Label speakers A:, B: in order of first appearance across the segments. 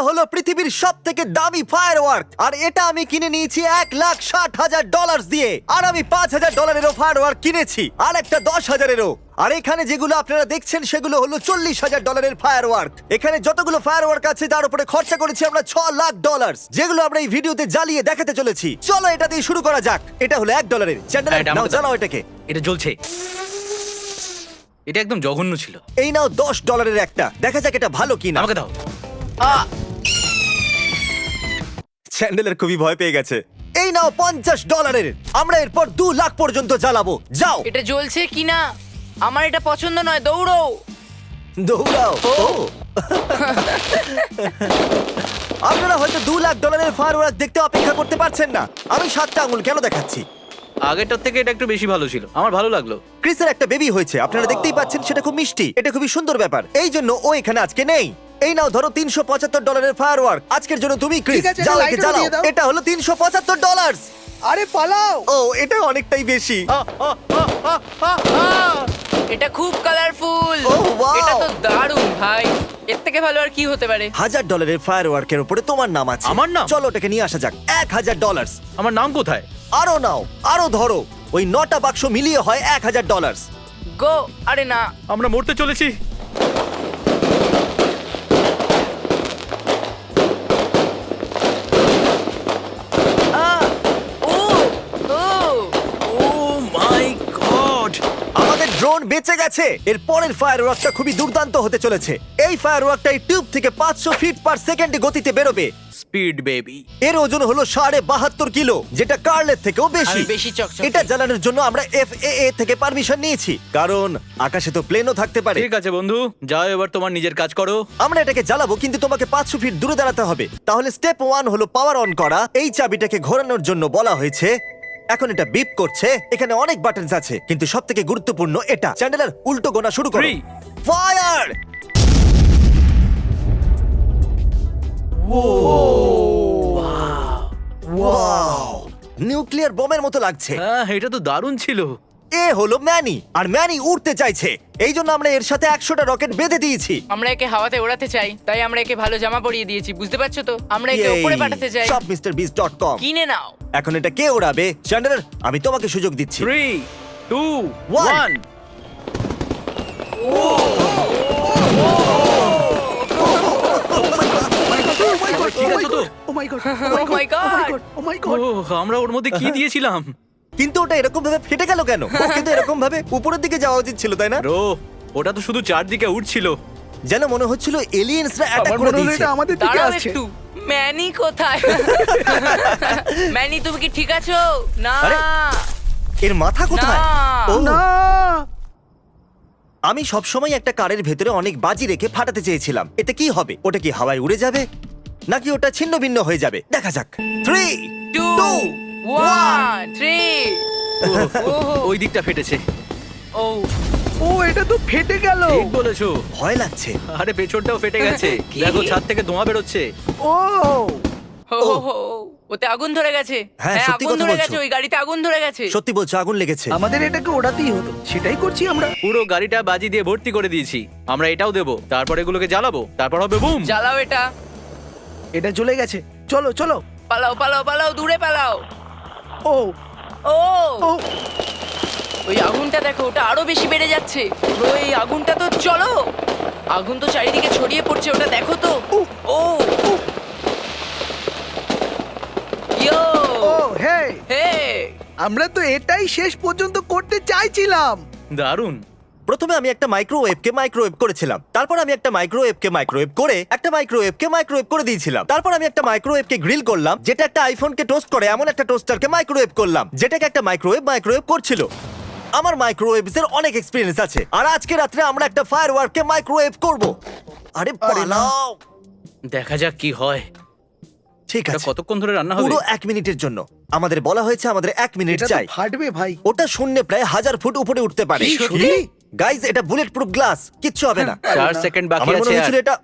A: হলো পৃথিবীর সব থেকে দামি ফায়ারওয়ার্ক, আর এটা আমি কিনে নিয়েছি $1,60,000 দিয়ে। আর আমি $5,000-এরও ফায়ারওয়ার্ক কিনেছি, আর একটা 10,000-এরও। আর এখানে যেগুলো আপনারা দেখছেন সেগুলো হলো $40,000-এর ফায়ারওয়ার্ক। এখানে যতগুলো ফায়ারওয়ার্ক আছে তার উপরে খরচা করেছি আমরা $6,00,000, যেগুলো আমরা এই ভিডিওতে জ্বালিয়ে দেখাতে চলেছি। চলো এটা দিয়ে শুরু করা যাক। এটা হলো $1-এর। চ্যান্ডেলার,
B: এটা
A: নাও
B: আমাকে
A: জ্বালাও এটাকে।
B: এটা জ্বলছে। এটা একদম জঘন্য ছিল।
A: এই নাও $10-এর একটা, দেখা যাক এটা ভালো কিনা।
B: আমাকে দাও।
A: চ্যান্ডেলার খুবই ভয় পেয়ে গেছে। এই নাও $50-এর। আমরা এরপর 2 লাখ পর্যন্ত জ্বালাবো। যাও
C: এটা জ্বলছে কিনা আমার এটা পছন্দ নয়, দৌড়ো।
A: দৌড়াও। ও। আপনারা হয়তো $2,00,000-এর ফায়ারওয়ার্ক দেখতে অপেক্ষা করতে পারছেন না। আমি 7টা আঙুল কেন দেখাচ্ছি?
B: আগেরটার থেকে এটা একটু বেশি ভালো ছিল, আমার ভালো লাগলো।
A: ক্রিসের একটা বেবি হয়েছে, আপনারা দেখতেই পাচ্ছেন, সেটা খুব মিষ্টি। এটা খুবই সুন্দর ব্যাপার, এই জন্য ও এখানে আজকে নেই। এই নাও ধরো $375-এর ফায়ারওয়ার্ক আজকের জন্য। তুমি ক্রিস
D: ঠিক আছে,
A: যাও
D: এটা
A: একে
D: লাইটারও
A: জ্বালাও।
D: দিয়ে দাও।
A: এটা হলো $375।
D: আরে পালাও।
A: ও, এটা অনেকটাই বেশি।
C: এটা খুব কালারফুল।
A: Oh, wow!
C: এটা তো দারুণ ভাই, এর থেকে ভালো আর কি হতে পারে?
A: $1,000-এর ফায়ারওয়ার্কের উপরে তোমার নাম আছে।
B: আমার নাম?
A: চলো ওটাকে নিয়ে আসা যাক। $1,000।
B: আমার নাম কোথায়?
A: আরো নাও, আরো ধরো। ওই 9টা বাক্স মিলিয়ে হয় $1,000।
C: গো। আরে না,
B: আমরা মরতে চলেছি।
C: ও ও
B: ও মাই গড!
A: আমাদের ড্রোন বেঁচে গেছে। এর পরের ফায়ারওয়ার্কটা খুবই দুর্দান্ত হতে চলেছে। এই ফায়ারওয়ার্কটা এই টিউব থেকে 500 ফিট পার সেকেন্ডে গতিতে বেরোবে।
B: Speed baby.
A: এর ওজন হলো 72.5 কিলো, যেটা কার্লের থেকেও বেশি।
C: আমি বেশি চকচকে।
A: এটা জ্বালানোর জন্য আমরা FAA থেকে পারমিশন নিয়েছি, কারণ আকাশে তো প্লেনও থাকতে পারে।
B: ঠিক আছে বন্ধু, যাও এবার তোমার নিজের কাজ করো।
A: আমরা এটাকে জ্বালাবো, কিন্তু তোমাকে 500 ফিট দূরে দাঁড়াতে হবে। তাহলে স্টেপ 1 হলো পাওয়ার অন করা। এই চাবিটাকে ঘোরানোর জন্য বলা হয়েছে। এখন এটা বিপ করছে। এখানে অনেক বাটনস আছে, কিন্তু সবথেকে গুরুত্বপূর্ণ এটা। চ্যান্ডেলার, উল্টো গোনা শুরু করো।
B: 3
A: ফায়ার! ওয়াও! নিউক্লিয়ার বোমের মতো লাগছে।
B: হ্যাঁ, এটা তো দারুণ ছিল।
A: এ হলো ম্যানি, আর ম্যানি উড়তে চাইছে। এই জন্য আমরা এর সাথে 100টা রকেট বেঁধে দিয়েছি।
C: আমরা একে হাওয়াতে ওড়াতে চাই, তাই আমরা একে ভালো জামা পরিয়ে দিয়েছি, বুঝতে পারছো তো? আমরা একে উপরে পাঠাতে চাই।
A: shopmrbeast.com।
C: কিনে নাও।
A: এখন এটা কে ওড়াবে? চ্যান্ডেলার, আমি তোমাকে সুযোগ দিচ্ছি।
B: 3 2
A: One.
B: 1। ঠিক আছে তো?
D: Oh my God.
C: Oh my God!
D: Oh my God.
B: Oh, আমরা ওর মধ্যে কি দিয়েছিলাম?
A: কিন্তু ওটা এরকম ভাবে ফেটে গেল কেন? ও কিন্তু এরকম ভাবে উপরের দিকে যাওয়া উচিত ছিল, তাই না?
B: ব্রো, ওটা তো শুধু চারদিকে উড়ছিল।
A: যেন মনে হচ্ছিল এলিয়েন্সরা অ্যাটাক
D: আমার
A: করে
D: মনে হলো
A: দিয়েছে।
D: এটা আমাদের দিকে
C: দাঁড়াও
D: আসছে।
C: একটু, ম্যানি কোথায়? ম্যানি তুমি কি ঠিক আছো? না
A: আরে, এর মাথা কোথায়?
C: না।
A: ও,
D: না।
A: আমি সবসময় একটা কারের ভেতরে অনেক বাজি রেখে ফাটাতে চেয়েছিলাম। এতে কি হবে? ওটা কি হাওয়ায় উড়ে যাবে, নাকি ওটা ছিন্ন ভিন্ন হয়ে যাবে? দেখা যাক। 3
C: 2
A: 2
C: 1 3।
B: ওই দিকটা ফেটেছে।
C: ও
D: ও, এটা তো ফেটে গেল।
B: ঠিক বলেছো।
A: ভয় লাগছে।
B: আরে পেছনটাও ফেটে গেছে।
C: কি?
B: দেখো, ছাদ থেকে ধোঁয়া বেরোচ্ছে।
D: ও
C: হো হো হো, ওতে আগুন ধরে গেছে।
A: হ্যাঁ,
C: হ্যাঁ,
A: সত্যি
C: আগুন
A: কথা
C: ধরে
A: বলছো।
C: গেছে, ওই গাড়িতে আগুন ধরে গেছে।
A: সত্যি বলছো, আগুন লেগেছে।
D: আমাদের এটাকে ওড়াতেই হতো, সেটাই করছি আমরা।
B: পুরো গাড়িটা বাজি দিয়ে ভর্তি করে দিয়েছি। আমরা এটাও দেবো, তারপর এগুলোকে জ্বালাবো, তারপর হবে বুম।
C: জ্বালাও এটা।
D: এটা জ্বলে গেছে। চলো চলো।
C: পালাও পালাও পালাও, দূরে পালাও।
D: ও
C: ও
D: ও
C: ওই আগুনটা দেখো, ওটা আরো বেশি বেড়ে যাচ্ছে। ওই আগুনটা তো, চলো, আগুন তো চারিদিকে ছড়িয়ে পড়ছে, ওটা দেখো তো। ও ইয়ো
D: ও হে,
C: হে,
D: আমরা তো এটাই শেষ পর্যন্ত করতে চাইছিলাম।
B: দারুণ।
A: প্রথমে আমি একটা মাইক্রোওয়েভকে মাইক্রোওয়েভ করেছিলাম, তারপর আমি একটা মাইক্রোওয়েভকে মাইক্রোওয়েভ করে একটা মাইক্রোওয়েভকে মাইক্রোওয়েভ করে দিয়েছিলাম, তারপর আমি একটা মাইক্রোওয়েভকে গ্রিল করলাম, যেটা একটা আইফোনকে টোস্ট করে এমন একটা টোস্টারকে মাইক্রোওয়েভ করলাম, যেটাকে একটা মাইক্রোওয়েভ করছিল। আমার মাইক্রোওয়েভস এর অনেক এক্সপেরিয়েন্স আছে, আর আজকে রাত্রে আমরা একটা ফায়ারওয়ার্ককে মাইক্রোওয়েভ করব। আরে পালাও।
B: দেখা যাক কি হয়।
A: ঠিক
B: এটা
A: আছে,
B: কতক্ষণ ধরে রান্না হবে?
A: পুরো 1 মিনিটের জন্য। আমাদের বলা হয়েছে আমাদের 1 মিনিট
D: এটা তো
A: চাই।
D: ফাটবে ভাই।
A: ওটা শূন্যে প্রায় 1000 ফুট উপরে উঠতে পারে।
D: কি, সত্যি?
A: গাইজ, এটা বুলেট প্রুফ গ্লাস, কিচ্ছু হবে না।
B: 4 সেকেন্ড বাকি
A: আমার মনে
B: আছে।
A: হয়েছিল এটা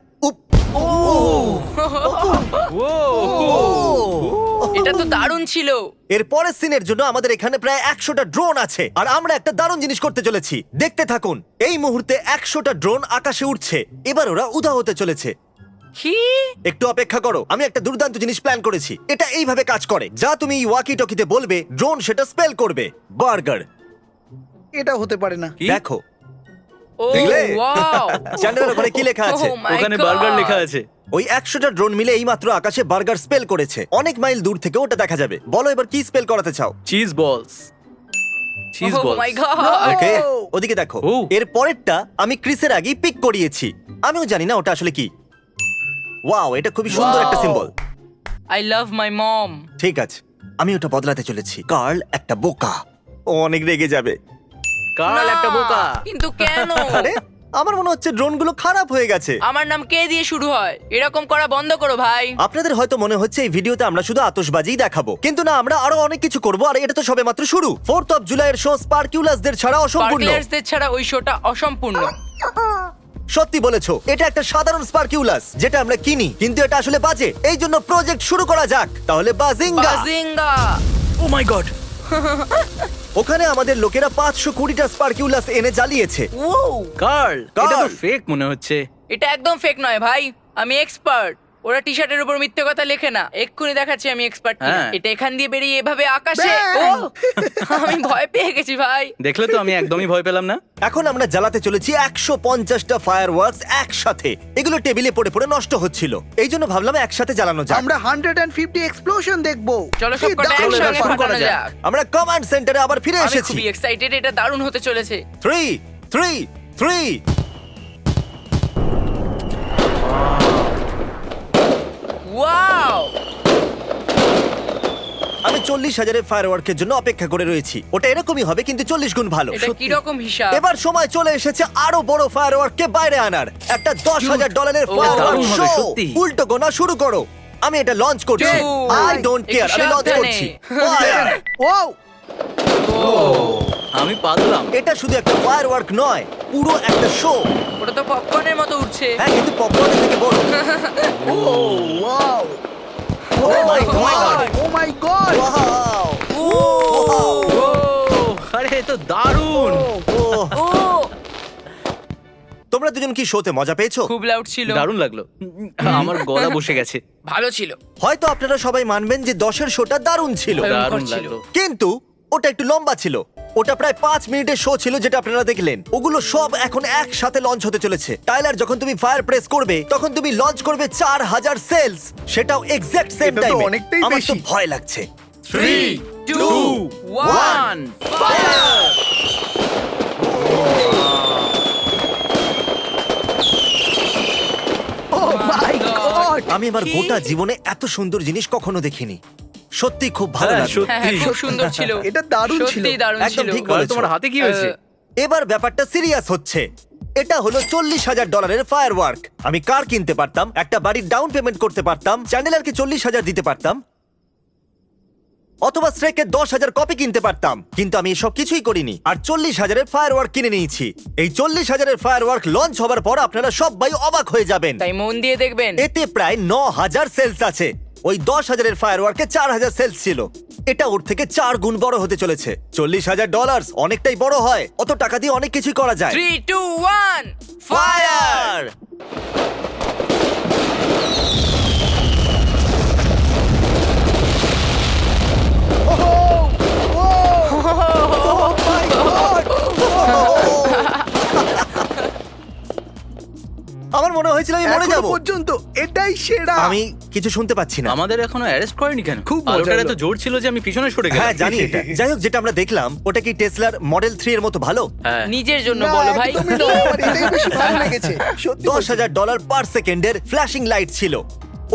C: এটা তো দারুণ ছিল।
A: এর পরের সিনের জন্য আমাদের এখানে প্রায় 100টা ড্রোন আছে, আর আমরা একটা দারুণ জিনিস করতে চলেছি। দেখতে থাকুন। এই মুহূর্তে 100টা ড্রোন আকাশে উঠছে। এবার ওরা উধাও হতে চলেছে।
C: কি?
A: একটু অপেক্ষা করো, আমি একটা দুর্দান্ত জিনিস প্ল্যান করেছি। এটা এইভাবে কাজ করে, যা তুমি ওয়াকি টকিতে বলবে ড্রোন সেটা স্পেল করবে। বার্গার।
D: এটা হতে পারে না।
B: কি?
A: দেখো
C: ও
A: দেখলে?
C: ওয়াও।
A: চ্যানেলের ওখানে কি লেখা আছে?
C: Oh my
B: ওখানে
C: God!
B: বার্গার লেখা আছে।
A: ওই 100টা ড্রোন মিলে এইমাত্র আকাশে বার্গার স্পেল করেছে। অনেক মাইল দূর থেকে ওটা দেখা যাবে। বলো এবার কি স্পেল করাতে চাও?
B: চিজ বলস। চিজ
C: Oh
B: বলস।
C: my God!
A: ওকে, ওদিকে দেখো।
B: ও।
A: এর পরেরটা আমি ক্রিসের আগেই পিক করিয়েছি। আমিও জানি না ওটা আসলে কি। ওয়াও, এটা খুবই সুন্দর একটা
C: Wow!
A: Symbol.
C: I love my mom.
A: ঠিক আছে, আমি ওটা বদলাতে চলেছি। কার্ল একটা বোকা, ও অনেক রেগে যাবে।
B: কার্ল
C: না,
B: একটা বোকা।
C: কিন্তু কেন?
A: আরে আমার মনে হচ্ছে ড্রোনগুলো খারাপ হয়ে গেছে।
C: আমার নাম কে দিয়ে শুরু হয়? এরকম করা বন্ধ করো ভাই।
A: আপনাদের হয়তো মনে হচ্ছে এই ভিডিওতে আমরা শুধু আতশবাজিই দেখাবো, কিন্তু না, আমরা আরো অনেক কিছু করব। আর এটা তো সবেমাত্র শুরু। 4th অফ জুলাইয়ের শো স্পার্কিউলাসদের ছাড়া অসম্পূর্ণ।
C: স্পার্কলার্সদের ছাড়া ওই শোটা অসম্পূর্ণ।
A: সত্যি বলেছো, এটা একটা সাধারণ স্পার্কিউলাস যেটা আমরা কিনি, কিন্তু এটা আসলে বাজে। এই জন্য প্রজেক্ট শুরু করা যাক। তাহলে বাজিঙ্গা।
C: বাজিঙ্গা!
B: ও মাই গড।
A: ওখানে আমাদের লোকেরা 520টা স্পার্কিউলাস এনে জ্বালিয়েছে।
C: ও,
B: কার্ল, এটা তো
A: কার্ল।
B: ফেক মনে হচ্ছে।
C: এটা একদম ফেক নয় ভাই, আমি এক্সপার্ট। ওরা টি শার্টের উপর মিথ্যে কথা লেখে না। এক্ষুনি দেখাচ্ছি আমি এক্সপার্ট।
B: হ্যাঁ।
C: এটা এখান দিয়ে বেরিয়ে এভাবে আকাশে। ও, আমি ভয় পেয়ে গেছি ভাই।
B: দেখলে তো আমি একদমই ভয় পেলাম না।
A: এখন আমরা জ্বালাতে চলেছি 150টা ফায়ারওয়ার্কস একসাথে। এগুলো টেবিলে পড়ে পড়ে নষ্ট হচ্ছিল, এই জন্য ভাবলাম একসাথে জ্বালানো যাক।
D: আমরা 150 এক্সপ্লোশন দেখবো।
C: চলো
D: কি
C: সবকটা
D: দারুণ
C: একসঙ্গে
D: ব্যাপার।
B: শুরু করা
C: ফাটানো
B: যাক।
C: যাক।
A: আমরা কমান্ড সেন্টারে আবার ফিরে
C: আমি
A: এসেছি।
C: খুবই এক্সাইটেড, এটা দারুণ হতে চলেছে।
A: 3 3 3।
C: ওয়াও!
A: আমি 40,000-এর ফায়ারওয়ার্কের জন্য অপেক্ষা করে রয়েছি। ওটা এরকমই হবে, কিন্তু 40 গুণ ভালো।
C: এটা কি রকম হিসাব?
A: এবার সময় চলে এসেছে আরো বড় ফায়ারওয়ার্ককে বাইরে আনার। একটা $10,000
C: ও,
A: ফায়ারওয়ার্ক
B: দারুণ হবে,
A: শো।
B: সত্যি।
A: উল্টো গোনা শুরু করো। আমি এটা লঞ্চ করছি।
C: Two,
A: আই ডোন্ট কেয়ার, আমি লঞ্চ
C: সাবধানে।
A: করছি। Fire!
D: ওয়াও!
B: আমি পাদলাম।
A: এটা শুধু একটা ফায়ারওয়ার্ক নয়, পুরো একটা শো।
C: ওটা তো পপকর্নের মতো উঠছে।
A: হ্যাঁ, কিন্তু পপকর্নের থেকে বড়।
D: Wow!
A: Oh my
C: Oh my
A: God!
C: God!
D: Oh my God!
A: Wow!
C: Oh!
B: Oh, আরে এ তো দারুণ।
A: Oh!
C: ও!
A: তোমরা দুজন কি শোতে মজা পেয়েছো?
C: খুব লাউড ছিল।
B: দারুণ লাগলো। আমার গলা বসে গেছে।
C: ভালো ছিল।
A: হয়তো আপনারা সবাই মানবেন যে 10-এর শোটা দারুণ ছিল,
C: ভয়ঙ্কর
B: দারুণ
C: ছিল।
B: লাগলো।
A: কিন্তু ওটা একটু লম্বা ছিল। ওটা প্রায় 5 মিনিটের শো ছিল যেটা আপনারা দেখলেন। ওগুলো সব এখন একসাথে লঞ্চ হতে চলেছে। টাইলার, যখন তুমি ফায়ার প্রেস করবে তখন তুমি লঞ্চ করবে 4000 সেলস, সেটাও এক্স্যাক্ট সেম
D: এটা তো
A: টাইমে।
D: অনেকটাই
A: আমার তো
D: বেশি।
A: ভয় লাগছে।
B: 3 2 1
A: ফায়ার!
D: O my god!
A: আমি আমার
C: কি?
A: গোটা জীবনে এত সুন্দর জিনিস কখনো দেখিনি। সত্যি খুব ভালো
B: হ্যাঁ,
A: লাগলো।
B: সত্যি।
C: হ্যাঁ, হ্যাঁ, খুব সুন্দর ছিল।
D: এটা দারুণ ছিল।
C: সত্যিই দারুণ
A: একদম
C: ছিল।
A: ঠিক
B: কার্ল,
A: বলেছো।
B: তোমার হাতে কি হয়েছে?
A: এবার ব্যাপারটা সিরিয়াস হচ্ছে। এটা হলো $40,000-এর ফায়ারওয়ার্ক। আমি কার কিনতে পারতাম, একটা বাড়ির ডাউন পেমেন্ট করতে পারতাম, চ্যান্ডেলারকে 40,000 দিতে পারতাম, অথবা স্ট্রেকের 10,000 কপি কিনতে পারতাম, কিন্তু আমি এসব কিছুই করিনি। আর 40,000-এর ফায়ারওয়ার্ক কিনে নিয়েছি। এই 40,000-এর ফায়ারওয়ার্ক লঞ্চ হবার পর আপনারা সবাই অবাক হয়ে যাবেন।
C: তাই মন দিয়ে দেখবেন।
A: এতে প্রায় 9,000 সেলস আছে। ওই 10,000-এর ফায়ারওয়ার্কে 4,000 সেলস ছিল। এটা ওর থেকে 4 গুণ বড় হতে চলেছে। $40,000 অনেকটাই বড় হয়। অত টাকা দিয়ে অনেক কিছুই করা যায়।
C: 3 2 1
A: ফায়ার! আমার মনে হয়েছিল আমি মরে
D: এখনো
A: যাব।
D: পর্যন্ত এটাই সেরা।
A: আমি কিছু শুনতে পাচ্ছি না।
B: আমাদের এখনো অ্যারেস্ট করেনি কেন?
D: খুব মজা
B: আলোটার এত
D: হলো।
B: জোর ছিল যে আমি পিছনে সরে
A: হ্যাঁ,
B: গেলাম।
A: জানি এটা। যাই হোক, যেটা আমরা দেখলাম ওটা কি টেসলার মডেল 3 এর মতো ভালো?
B: হ্যাঁ।
C: নিজের জন্য
D: না,
C: বলো ভাই।
D: একদমই নয়, আমার এটাই বেশি ভালো লেগেছে। সত্যি বলছি।
A: $10,000 পার সেকেন্ডের ফ্ল্যাশিং লাইট ছিল।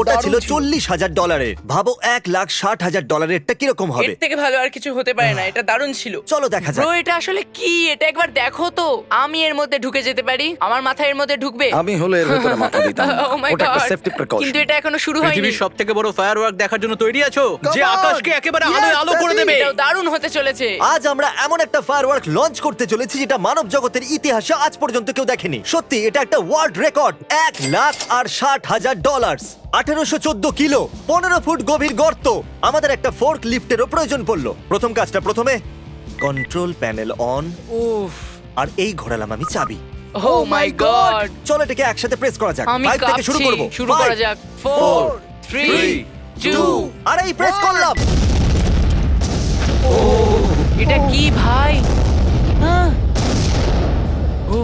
A: ওটা
D: দারুণ
A: ছিল
D: ছিল।
A: $40,000-এর। ভাবো $1,60,000-এরটা কিরকম
C: এর
A: হবে।
C: থেকে ভালো আর কিছু হতে পারে না। এটা দারুণ ছিল।
A: চলো দেখা যাক।
C: ব্রো, এটা আসলে কি? এটা একবার দেখো তো। আমি এর মধ্যে ঢুকে যেতে পারি? আমার মাথা এর মধ্যে ঢুকবে?
E: আমি হলে এর ভেতরে মাথা দিতাম না।
C: Oh my
E: ওটা একটা
C: God!
E: Safety precaution.
C: কিন্তু এটা এখনো শুরু হয়নি।
B: পৃথিবীর সবথেকে বড় ফায়ারওয়ার্ক দেখার জন্য তৈরি আছো?
D: Come
B: যে
D: on!
B: আকাশকে একেবারে
D: Yes,
B: আলোয় আলো করে
D: daddy!
B: দেবে।
C: এটাও দারুণ হতে চলেছে।
A: আজ আমরা এমন একটা ফায়ারওয়ার্ক লঞ্চ করতে চলেছি যেটা মানব জগতের ইতিহাসে আজ পর্যন্ত কেউ দেখেনি। সত্যি এটা একটা ওয়ার্ল্ড রেকর্ড। $1,60,000, 1814 কিলো, 15 ফুট গভীর গর্ত। আমাদের একটা ফোর্ক লিফটেরও প্রয়োজন পড়লো। প্রথম কাজটা প্রথমে, কন্ট্রোল প্যানেল অন।
C: উফ।
A: আর এই ঘোরালাম আমি চাবি।
C: ও মাই গড
A: চলো এটাকে একসাথে প্রেস করা যাক।
C: আমি
A: 5 থেকে শুরু
C: কাঁপছি
A: করব।
C: শুরু করা যাক 4 3 2
A: আর এই প্রেস করলাম।
C: এটা কি ভাই হ্যাঁ
B: ও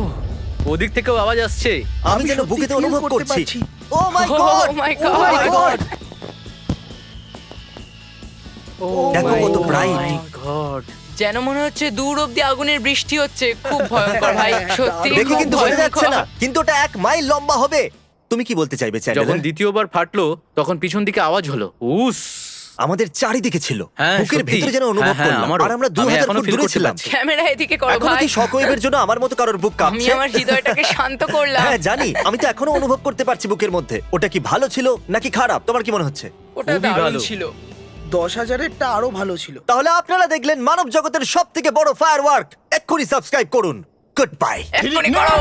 B: ওদিক থেকেও আওয়াজ আসছে।
A: আমি যেন
D: সত্যি
A: বুকেতে
D: feel
A: অনুভব
D: করতে
A: করছি।
D: পারছি।
A: Oh my
C: Oh
A: God,
C: my
A: oh my
C: God.
A: God. দেখো কত ব্রাইট।
B: মাই গড
C: যেন মনে হচ্ছে দূর অব্দি আগুনের বৃষ্টি হচ্ছে খুব ভয়ঙ্কর ভাই সত্যি
A: দেখে
C: খুব
A: কিন্তু বোঝা যাচ্ছে না,
C: ভয়ঙ্কর।
A: কিন্তু ওটা 1 মাইল লম্বা হবে। তুমি কি বলতে চাইবে
B: যখন
A: চ্যান্ডেলার?
B: দ্বিতীয়বার ফাটলো তখন পিছন দিকে আওয়াজ হলো উস।
A: আমাদের চারিদিকে ছিল,
B: হ্যাঁ,
A: বুকের
B: সত্যি।
A: ভিতরে যেন অনুভব
B: হ্যাঁ,
A: করলাম।
B: আমারও।
A: আর আমরা
B: আমি
A: 2000
B: এখনো
A: ফুট
B: feel
A: দূরে
B: করতে
A: ছিলাম।
B: পারছি।
C: ক্যামেরা এদিকে করো
A: এখনো
C: ভাই
A: কি শকওয়েভের জন্য আমার মতো কারোর বুক
C: আমি
A: কাঁপছে?
C: আমার হৃদয়টাকে শান্ত করলাম
A: হ্যাঁ জানি, আমি তো এখনো অনুভব করতে পারছি বুকের মধ্যে। ওটা কি ভালো ছিল নাকি খারাপ, তোমার কি মনে হচ্ছে?
C: ওটা
B: খুবই
C: দারুণ
B: ভালো।
C: ছিল
D: 10,000-এরটা আরো ভালো ছিল।
A: তাহলে আপনারা দেখলেন মানব জগতের সব থেকে বড় ফায়ারওয়ার্ক। এক্ষুনি সাবস্ক্রাইব করুন। Good bye.
C: এক্ষুনি করো